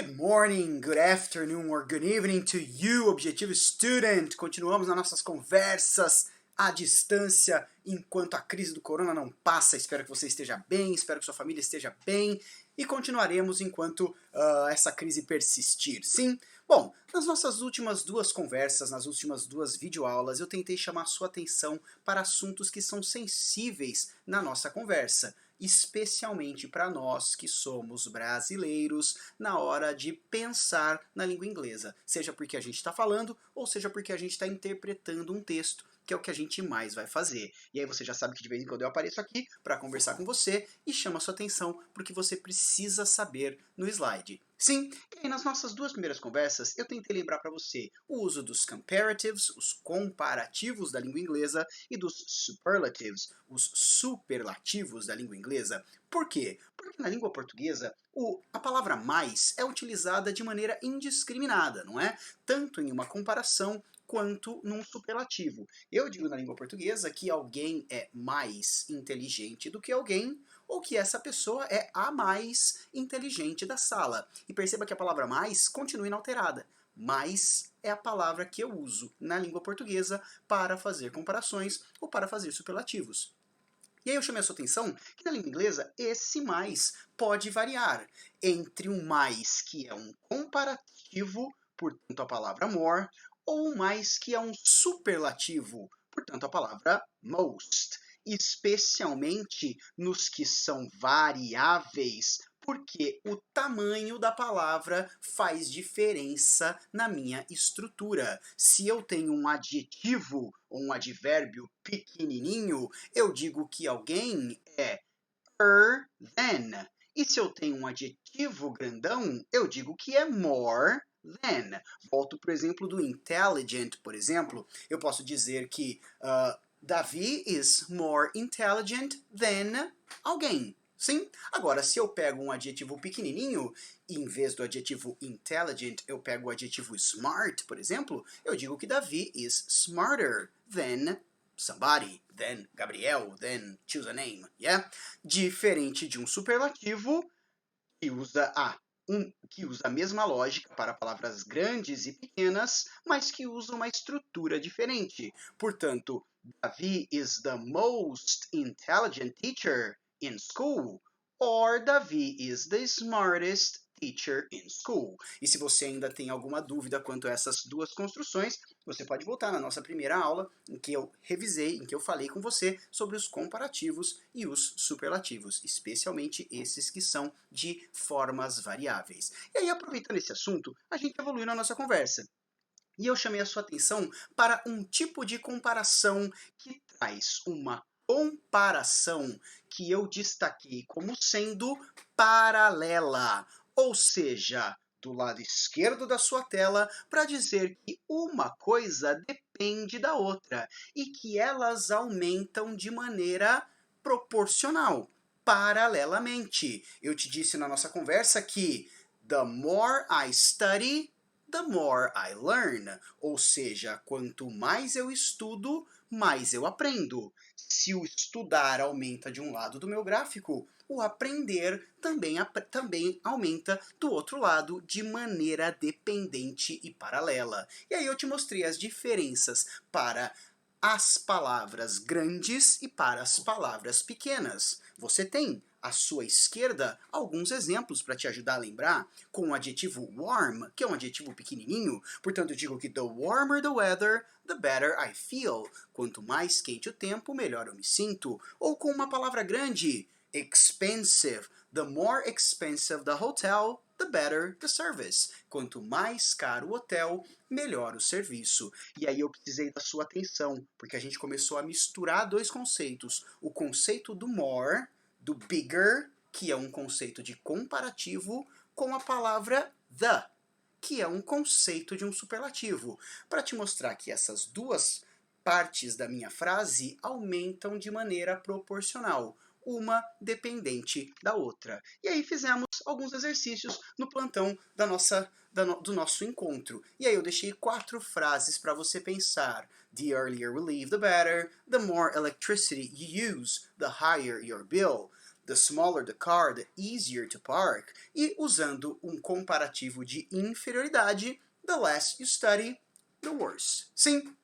Good morning, good afternoon, or good evening to you, objetivo student. Continuamos nas nossas conversas à distância enquanto a crise do corona não passa. Espero que você esteja bem, espero que sua família esteja bem e continuaremos enquanto essa crise persistir. Sim? Bom, nas nossas últimas duas conversas, nas últimas duas videoaulas, eu tentei chamar sua atenção para assuntos que são sensíveis na nossa conversa, especialmente para nós que somos brasileiros na hora de pensar na língua inglesa, seja porque a gente está falando ou seja porque a gente está interpretando um texto, que é o que a gente mais vai fazer. E aí você já sabe que de vez em quando eu apareço aqui para conversar com você e chamo a sua atenção porque você precisa saber no slide. Sim, e aí nas nossas duas primeiras conversas eu tentei lembrar para você o uso dos comparatives, os comparativos da língua inglesa, e dos superlatives, os superlativos da língua inglesa. Por quê? Porque na língua portuguesa a palavra mais é utilizada de maneira indiscriminada, não é? Tanto em uma comparação quanto num superlativo. Eu digo na língua portuguesa que alguém é mais inteligente do que alguém, ou que essa pessoa é a mais inteligente da sala. E perceba que a palavra mais continua inalterada. Mais é a palavra que eu uso na língua portuguesa para fazer comparações ou para fazer superlativos. E aí eu chamei a sua atenção que na língua inglesa esse mais pode variar entre um mais que é um comparativo, portanto a palavra more, ou um mais que é um superlativo, portanto a palavra most, especialmente nos que são variáveis, porque o tamanho da palavra faz diferença na minha estrutura. Se eu tenho um adjetivo ou um advérbio pequenininho, eu digo que alguém é than. E se eu tenho um adjetivo grandão, eu digo que é more than. Volto para o exemplo do intelligent, por exemplo. Eu posso dizer que Davi is more intelligent than alguém. Sim? Agora, se eu pego um adjetivo pequenininho, e em vez do adjetivo intelligent, eu pego o adjetivo smart, por exemplo, eu digo que Davi is smarter than somebody, than Gabriel, than choose a name, yeah? Diferente de um superlativo que usa a mesma lógica para palavras grandes e pequenas, mas que usa uma estrutura diferente. Portanto, Davi is the most intelligent teacher in school, or Davi is the smartest teacher in school. E se você ainda tem alguma dúvida quanto a essas duas construções, você pode voltar na nossa primeira aula, em que eu revisei, em que eu falei com você sobre os comparativos e os superlativos, especialmente esses que são de formas variáveis. E aí, aproveitando esse assunto, a gente evoluiu na nossa conversa. E eu chamei a sua atenção para um tipo de comparação que traz uma comparação que eu destaquei como sendo paralela, ou seja, do lado esquerdo da sua tela, para dizer que uma coisa depende da outra e que elas aumentam de maneira proporcional, paralelamente. Eu te disse na nossa conversa que the more I study, the more I learn, ou seja, quanto mais eu estudo, mais eu aprendo. Se o estudar aumenta de um lado do meu gráfico, o aprender também aumenta do outro lado de maneira dependente e paralela. E aí eu te mostrei as diferenças para as palavras grandes e para as palavras pequenas. Você tem à sua esquerda alguns exemplos para te ajudar a lembrar, com o adjetivo warm, que é um adjetivo pequenininho, portanto eu digo que the warmer the weather, the better I feel. Quanto mais quente o tempo, melhor eu me sinto. Ou com uma palavra grande, expensive. The more expensive the hotel, the better the service. Quanto mais caro o hotel, melhor o serviço. E aí eu precisei da sua atenção, porque a gente começou a misturar dois conceitos. O conceito do more, do bigger, que é um conceito de comparativo, com a palavra the, que é um conceito de um superlativo, para te mostrar que essas duas partes da minha frase aumentam de maneira proporcional, uma dependente da outra. E aí fizemos alguns exercícios no plantão do nosso encontro. E aí eu deixei 4 frases para você pensar. The earlier we leave, the better. The more electricity you use, the higher your bill. The smaller the car, the easier to park. E usando um comparativo de inferioridade, the less you study, the worse. Sim?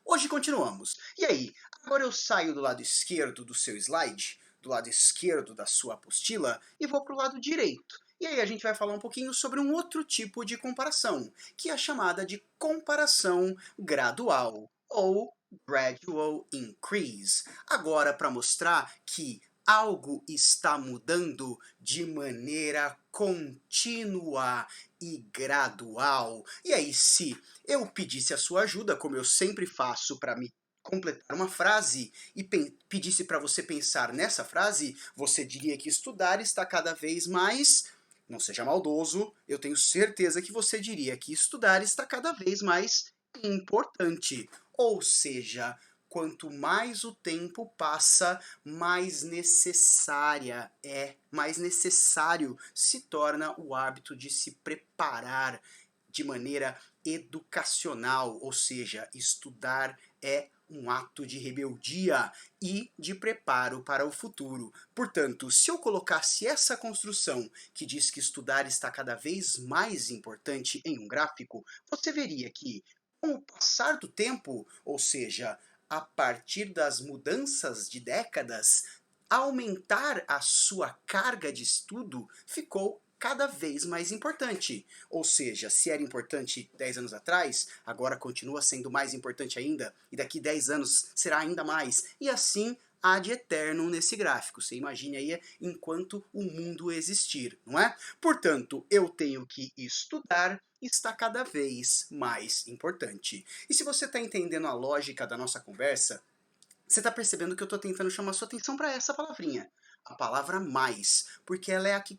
Hoje continuamos. E aí, agora eu saio do lado esquerdo do seu slide, do lado esquerdo da sua apostila, e vou para o lado direito. E aí a gente vai falar um pouquinho sobre um outro tipo de comparação, que é a chamada de comparação gradual, ou gradual increase. Agora, para mostrar que algo está mudando de maneira contínua e gradual. E aí, se eu pedisse a sua ajuda, como eu sempre faço para me completar uma frase e pedisse para você pensar nessa frase, você diria que estudar está cada vez mais. Não seja maldoso, eu tenho certeza que você diria que estudar está cada vez mais importante. Ou seja, quanto mais o tempo passa, mais mais necessário se torna o hábito de se preparar de maneira educacional, ou seja, estudar é um ato de rebeldia e de preparo para o futuro. Portanto, se eu colocasse essa construção que diz que estudar está cada vez mais importante em um gráfico, você veria que, com o passar do tempo, ou seja, a partir das mudanças de décadas, aumentar a sua carga de estudo ficou cada vez mais importante. Ou seja, se era importante 10 anos atrás, agora continua sendo mais importante ainda, e daqui 10 anos será ainda mais. E assim ad eterno nesse gráfico. Você imagine aí enquanto o mundo existir, não é? Portanto, eu tenho que estudar está cada vez mais importante. E se você está entendendo a lógica da nossa conversa, você está percebendo que eu estou tentando chamar sua atenção para essa palavrinha, a palavra mais, porque ela é a que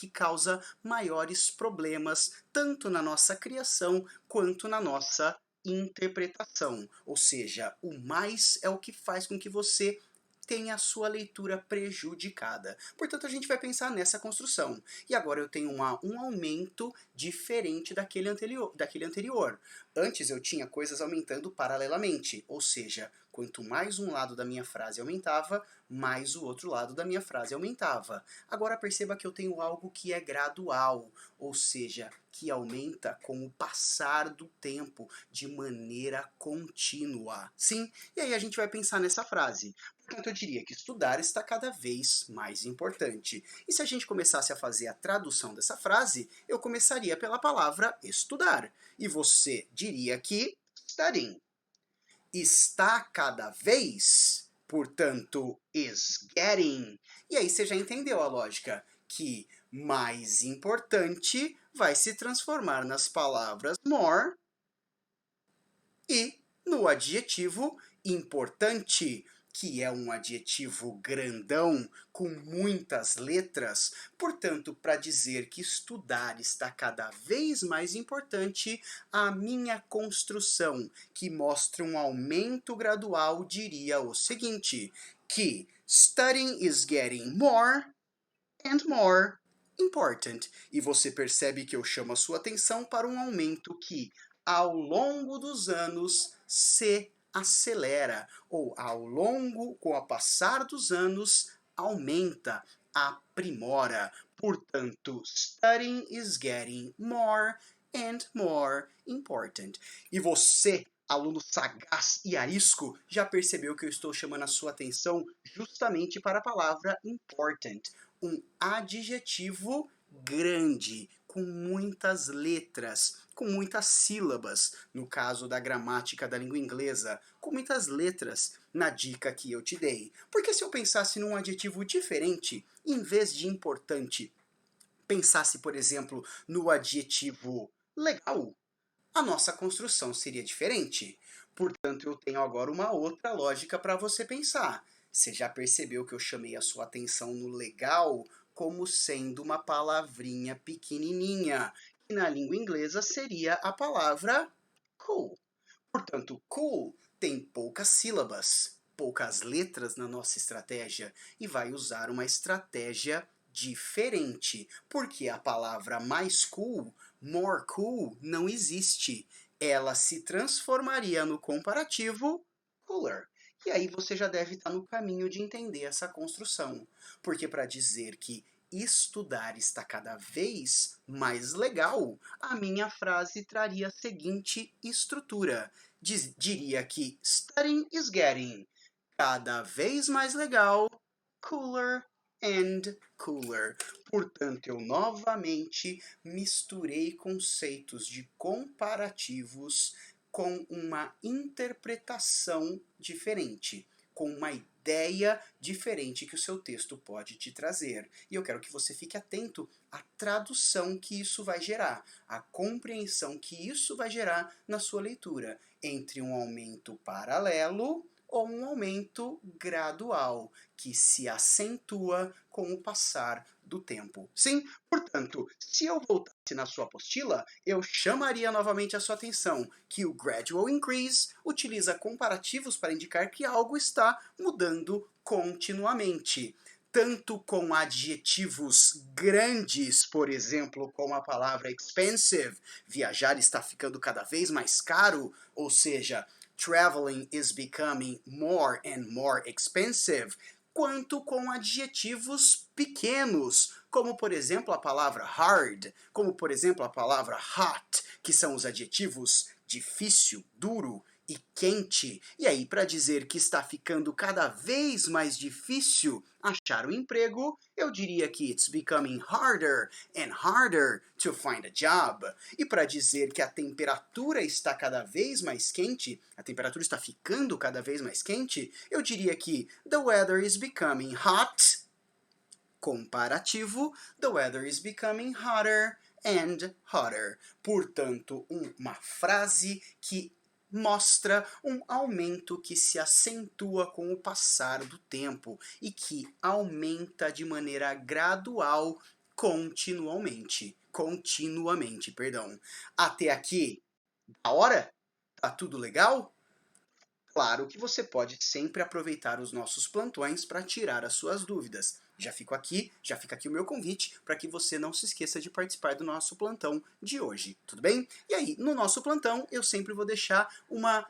causa maiores problemas, tanto na nossa criação quanto na nossa interpretação. Ou seja, o mais é o que faz com que você tenha a sua leitura prejudicada. Portanto, a gente vai pensar nessa construção. E agora eu tenho um aumento diferente daquele anterior. Antes eu tinha coisas aumentando paralelamente, ou seja, quanto mais um lado da minha frase aumentava, mais o outro lado da minha frase aumentava. Agora perceba que eu tenho algo que é gradual, ou seja, que aumenta com o passar do tempo de maneira contínua. Sim, e aí a gente vai pensar nessa frase. Portanto, eu diria que estudar está cada vez mais importante. E se a gente começasse a fazer a tradução dessa frase, eu começaria pela palavra estudar. E você diria que studying. Está cada vez, portanto, is getting. E aí você já entendeu a lógica, que mais importante vai se transformar nas palavras more e no adjetivo importante, que é um adjetivo grandão com muitas letras. Portanto, para dizer que estudar está cada vez mais importante, a minha construção, que mostra um aumento gradual, diria o seguinte, que studying is getting more and more important. E você percebe que eu chamo a sua atenção para um aumento que, ao longo dos anos, se acelera, ou com o passar dos anos, aumenta, aprimora. Portanto, studying is getting more and more important. E você, aluno sagaz e arisco, já percebeu que eu estou chamando a sua atenção justamente para a palavra important, um adjetivo grande, com muitas letras, com muitas sílabas, no caso da gramática da língua inglesa, com muitas letras na dica que eu te dei. Porque se eu pensasse num adjetivo diferente, em vez de importante, pensasse, por exemplo, no adjetivo legal, a nossa construção seria diferente. Portanto, eu tenho agora uma outra lógica para você pensar. Você já percebeu que eu chamei a sua atenção no legal como sendo uma palavrinha pequenininha, que na língua inglesa seria a palavra cool. Portanto, cool tem poucas sílabas, poucas letras na nossa estratégia e vai usar uma estratégia diferente, porque a palavra mais cool, more cool, não existe. Ela se transformaria no comparativo cooler. E aí você já deve estar no caminho de entender essa construção. Porque para dizer que estudar está cada vez mais legal, a minha frase traria a seguinte estrutura. Diria que studying is getting cada vez mais legal, cooler and cooler. Portanto, eu novamente misturei conceitos de comparativos com uma interpretação diferente, com uma ideia diferente que o seu texto pode te trazer. E eu quero que você fique atento à tradução que isso vai gerar, à compreensão que isso vai gerar na sua leitura, entre um aumento paralelo ou um aumento gradual, que se acentua com o passar do tempo. Sim, portanto, se eu voltasse na sua apostila, eu chamaria novamente a sua atenção que o gradual increase utiliza comparativos para indicar que algo está mudando continuamente. Tanto com adjetivos grandes, por exemplo, como a palavra expensive, viajar está ficando cada vez mais caro, ou seja, traveling is becoming more and more expensive, quanto com adjetivos pequenos, como por exemplo a palavra hard, como por exemplo a palavra hot, que são os adjetivos difícil, duro e quente. E aí, para dizer que está ficando cada vez mais difícil achar um emprego, eu diria que it's becoming harder and harder to find a job. E para dizer que a temperatura está cada vez mais quente, a temperatura está ficando cada vez mais quente, eu diria que the weather is becoming hot. Comparativo, the weather is becoming hotter and hotter. Portanto, uma frase que mostra um aumento que se acentua com o passar do tempo e que aumenta de maneira gradual continuamente, perdão. Até aqui, da hora? Tá tudo legal? Claro que você pode sempre aproveitar os nossos plantões para tirar as suas dúvidas. Já fica aqui o meu convite para que você não se esqueça de participar do nosso plantão de hoje, tudo bem? E aí, no nosso plantão, eu sempre vou deixar uma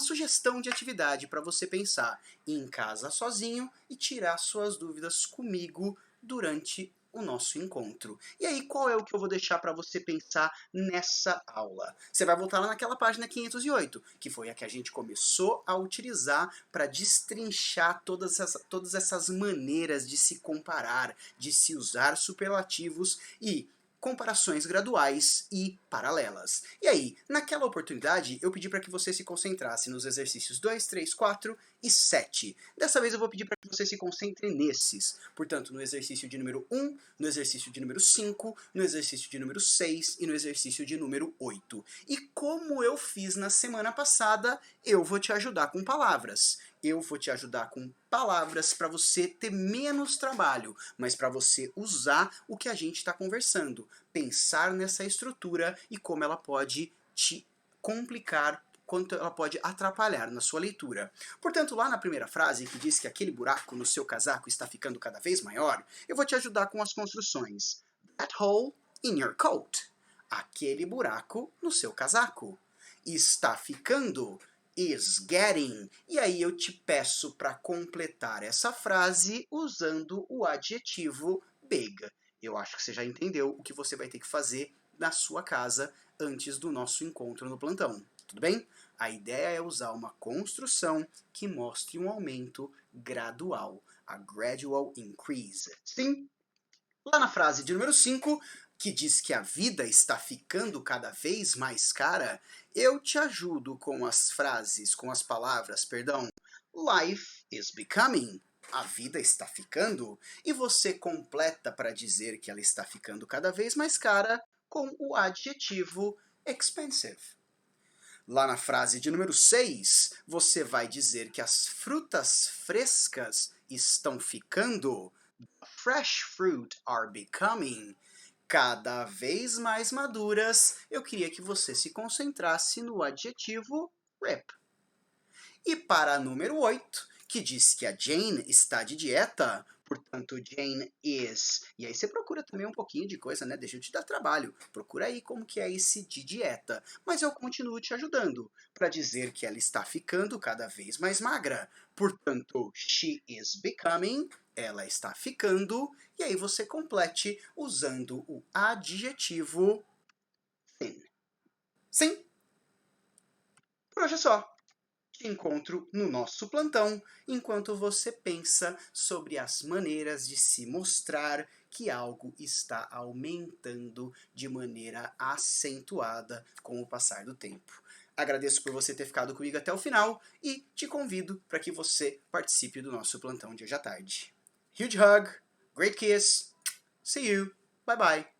sugestão de atividade para você pensar em casa sozinho e tirar suas dúvidas comigo durante o nosso encontro. E aí, qual é o que eu vou deixar para você pensar nessa aula? Você vai voltar lá naquela página 508, que foi a que a gente começou a utilizar para destrinchar todas essas maneiras de se comparar, de se usar superlativos e comparações graduais e paralelas. E aí, naquela oportunidade, eu pedi para que você se concentrasse nos exercícios 2, 3, 4 e 7. Dessa vez eu vou pedir para que você se concentre nesses. Portanto, no exercício de número 1, no exercício de número 5, no exercício de número 6 e no exercício de número 8. E como eu fiz na semana passada, eu vou te ajudar com palavras. Eu vou te ajudar com palavras para você ter menos trabalho, mas para você usar o que a gente está conversando. Pensar nessa estrutura e como ela pode te complicar, quanto ela pode atrapalhar na sua leitura. Portanto, lá na primeira frase, que diz que aquele buraco no seu casaco está ficando cada vez maior, eu vou te ajudar com as construções. That hole in your coat. Aquele buraco no seu casaco. Está ficando. Is getting. E aí eu te peço para completar essa frase usando o adjetivo big. Eu acho que você já entendeu o que você vai ter que fazer na sua casa antes do nosso encontro no plantão. Tudo bem? A ideia é usar uma construção que mostre um aumento gradual, a gradual increase. Sim? Lá na frase de número 5, que diz que a vida está ficando cada vez mais cara, eu te ajudo com as palavras, perdão. Life is becoming. A vida está ficando. E você completa para dizer que ela está ficando cada vez mais cara com o adjetivo expensive. Lá na frase de número 6, você vai dizer que as frutas frescas estão ficando. Fresh fruit are becoming. Cada vez mais maduras, eu queria que você se concentrasse no adjetivo rip. E para a número 8, que diz que a Jane está de dieta, Portanto, Jane is. E aí você procura também um pouquinho de coisa, né? Deixa eu te dar trabalho. Procura aí como que é esse de dieta. Mas eu continuo te ajudando para dizer que ela está ficando cada vez mais magra. Portanto, she is becoming. Ela está ficando. E aí você complete usando o adjetivo thin. Sim. Por hoje é só. Te encontro no nosso plantão enquanto você pensa sobre as maneiras de se mostrar que algo está aumentando de maneira acentuada com o passar do tempo. Agradeço por você ter ficado comigo até o final e te convido para que você participe do nosso plantão de hoje à tarde. Huge hug, great kiss, see you, bye bye.